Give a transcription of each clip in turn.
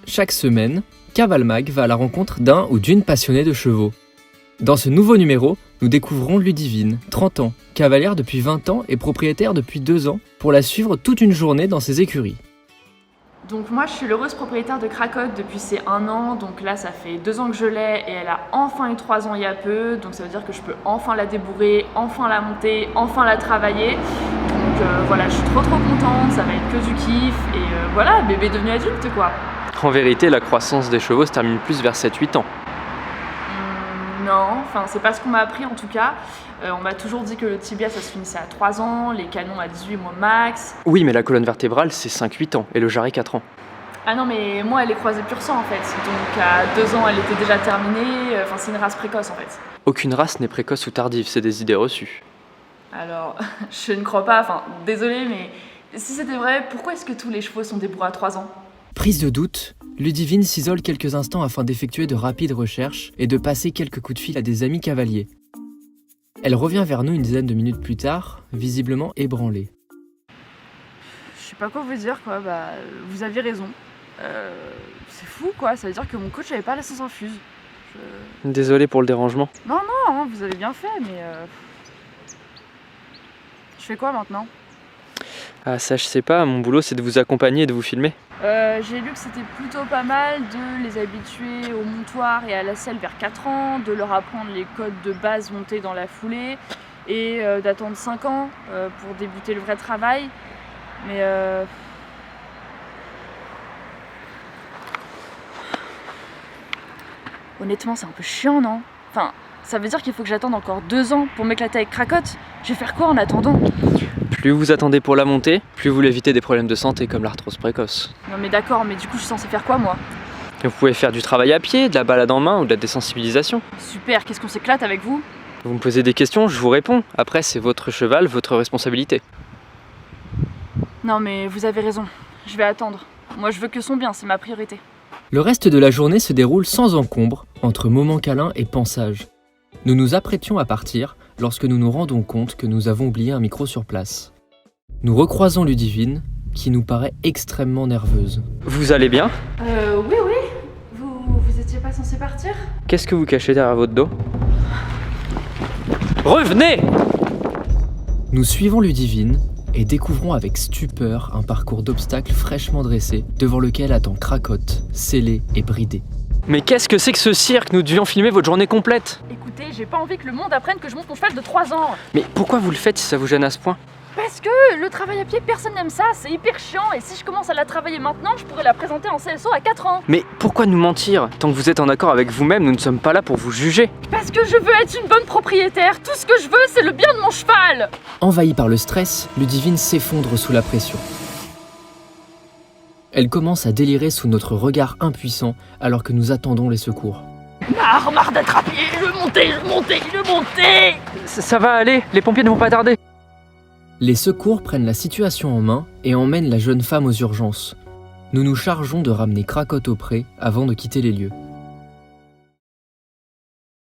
Chaque semaine, Cavalmag va à la rencontre d'un ou d'une passionnée de chevaux. Dans ce nouveau numéro, nous découvrons Ludivine, 30 ans, cavalière depuis 20 ans et propriétaire depuis 2 ans, pour la suivre toute une journée dans ses écuries. Donc moi je suis l'heureuse propriétaire de Cracotte depuis ses 1 an, donc là ça fait 2 ans que je l'ai et elle a enfin eu 3 ans il y a peu, donc ça veut dire que je peux enfin la débourrer, enfin la monter, enfin la travailler. Donc voilà, je suis trop contente, ça va être que du kiff et voilà, bébé devenu adulte quoi. En vérité, la croissance des chevaux se termine plus vers 7-8 ans. Non, enfin c'est pas ce qu'on m'a appris en tout cas. On m'a toujours dit que le tibia ça se finissait à 3 ans, les canons à 18 mois max. Oui, mais la colonne vertébrale, c'est 5-8 ans et le jarret 4 ans. Ah non mais moi elle est croisée pur sang en fait, donc à 2 ans elle était déjà terminée, enfin c'est une race précoce en fait. Aucune race n'est précoce ou tardive, c'est des idées reçues. Alors, je ne crois pas, enfin désolée mais si c'était vrai, pourquoi est-ce que tous les chevaux sont débourrés à 3 ans ? Prise de doute, Ludivine s'isole quelques instants afin d'effectuer de rapides recherches et de passer quelques coups de fil à des amis cavaliers. Elle revient vers nous une dizaine de minutes plus tard, visiblement ébranlée. Je sais pas quoi vous dire quoi, vous aviez raison. C'est fou quoi, ça veut dire que mon coach avait pas la sens infuse. Désolé pour le dérangement. Non, vous avez bien fait mais... Je fais quoi maintenant ? Ah ça je sais pas, mon boulot c'est de vous accompagner et de vous filmer. J'ai lu que c'était plutôt pas mal de les habituer au montoir et à la selle vers 4 ans, de leur apprendre les codes de base montés dans la foulée et d'attendre 5 ans pour débuter le vrai travail. Mais honnêtement c'est un peu chiant non ? Enfin, ça veut dire qu'il faut que j'attende encore 2 ans pour m'éclater avec Cracotte ? Je vais faire quoi en attendant ? Plus vous attendez pour la montée, plus vous l'évitez des problèmes de santé comme l'arthrose précoce. Non mais d'accord, mais du coup je suis censée faire quoi moi ? Vous pouvez faire du travail à pied, de la balade en main ou de la désensibilisation. Super, qu'est-ce qu'on s'éclate avec vous ? Vous me posez des questions, je vous réponds. Après c'est votre cheval, votre responsabilité. Non mais vous avez raison, je vais attendre. Moi je veux que son bien, c'est ma priorité. Le reste de la journée se déroule sans encombre, entre moments câlins et pensages. Nous nous apprêtions à partir lorsque nous nous rendons compte que nous avons oublié un micro sur place. Nous recroisons Ludivine, qui nous paraît extrêmement nerveuse. Vous allez bien ? Oui. Vous étiez pas censé partir ? Qu'est-ce que vous cachez derrière votre dos ? Revenez ! Nous suivons Ludivine et découvrons avec stupeur un parcours d'obstacles fraîchement dressé devant lequel attend Cracotte, scellé et bridé. Mais qu'est-ce que c'est que ce cirque ? Nous devions filmer votre journée complète. Écoutez, j'ai pas envie que le monde apprenne que je monte mon cheval de 3 ans. Mais pourquoi vous le faites si ça vous gêne à ce point ? Parce que le travail à pied, personne n'aime ça, c'est hyper chiant. Et si je commence à la travailler maintenant, je pourrais la présenter en CSO à 4 ans. Mais pourquoi nous mentir ? Tant que vous êtes en accord avec vous-même, nous ne sommes pas là pour vous juger. Parce que je veux être une bonne propriétaire. Tout ce que je veux, c'est le bien de mon cheval. Envahie par le stress, Ludivine s'effondre sous la pression. Elle commence à délirer sous notre regard impuissant alors que nous attendons les secours. Marre d'attraper, le monter. Ça va aller, les pompiers ne vont pas tarder. Les secours prennent la situation en main et emmènent la jeune femme aux urgences. Nous nous chargeons de ramener Cracotte au pré avant de quitter les lieux.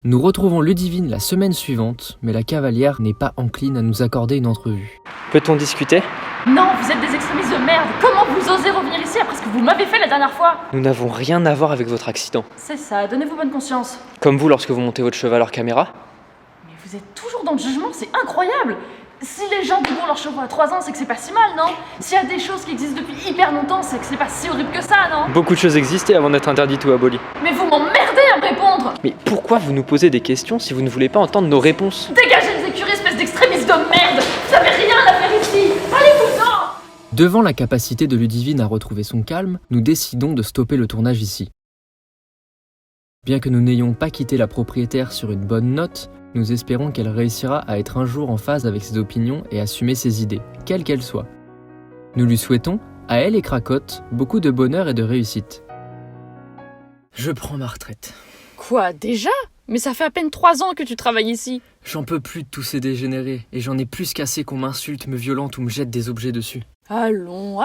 Nous retrouvons Ludivine la semaine suivante, mais la cavalière n'est pas encline à nous accorder une entrevue. Peut-on discuter ? Non, vous êtes des extrémistes de merde. Comment vous osez revenir ici après ce que vous m'avez fait la dernière fois ? Nous n'avons rien à voir avec votre accident. C'est ça, donnez-vous bonne conscience. Comme vous lorsque vous montez votre cheval hors caméra. Mais vous êtes toujours dans le jugement, c'est incroyable. Si les gens débourrent leurs chevaux à 3 ans, c'est que c'est pas si mal, non ? S'il y a des choses qui existent depuis hyper longtemps, c'est que c'est pas si horrible que ça, non ? Beaucoup de choses existaient avant d'être interdites ou abolies. Mais vous m'emmerdez à me répondre ! Mais pourquoi vous nous posez des questions si vous ne voulez pas entendre nos réponses ? Dégagez les écuries, espèce d'extrémiste de merde ! Vous avez rien à faire ici ! Allez-vous-en ! Devant la capacité de Ludivine à retrouver son calme, nous décidons de stopper le tournage ici. Bien que nous n'ayons pas quitté la propriétaire sur une bonne note, nous espérons qu'elle réussira à être un jour en phase avec ses opinions et assumer ses idées, quelles qu'elles soient. Nous lui souhaitons, à elle et Cracotte, beaucoup de bonheur et de réussite. Je prends ma retraite. Quoi, déjà ? Mais ça fait à peine 3 ans que tu travailles ici. J'en peux plus de tous ces dégénérés, et j'en ai plus qu'assez qu'on m'insulte, me violente ou me jette des objets dessus. Allons,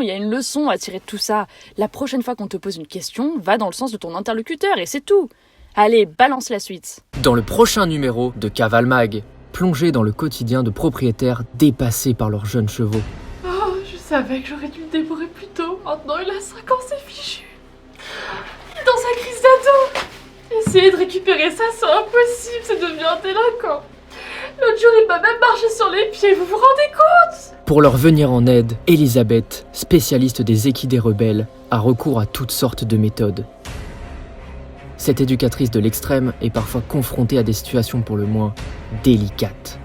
il y a une leçon à tirer de tout ça. La prochaine fois qu'on te pose une question, va dans le sens de ton interlocuteur et c'est tout. Allez, balance la suite. Dans le prochain numéro de Cavalmag, plongez dans le quotidien de propriétaires dépassés par leurs jeunes chevaux. Oh, je savais que j'aurais dû me débourrer plus tôt. Maintenant il a 5 ans, c'est fichu. essayer de récupérer ça, c'est impossible, ça devient délinquant. L'autre jour, il m'a même marché sur les pieds, vous vous rendez compte? Pour leur venir en aide, Elisabeth, spécialiste des équidés rebelles, a recours à toutes sortes de méthodes. Cette éducatrice de l'extrême est parfois confrontée à des situations pour le moins délicates.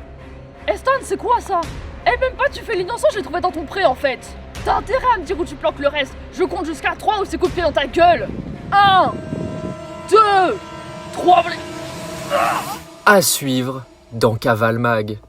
Stan, c'est quoi ça? Eh, même pas tu fais l'innocent, j'ai trouvé dans ton pré en fait. T'as intérêt à me dire où tu planques le reste. Je compte jusqu'à 3 ou c'est coup de pied dans ta gueule. 1, 2, 3, À suivre dans Cavale Mag.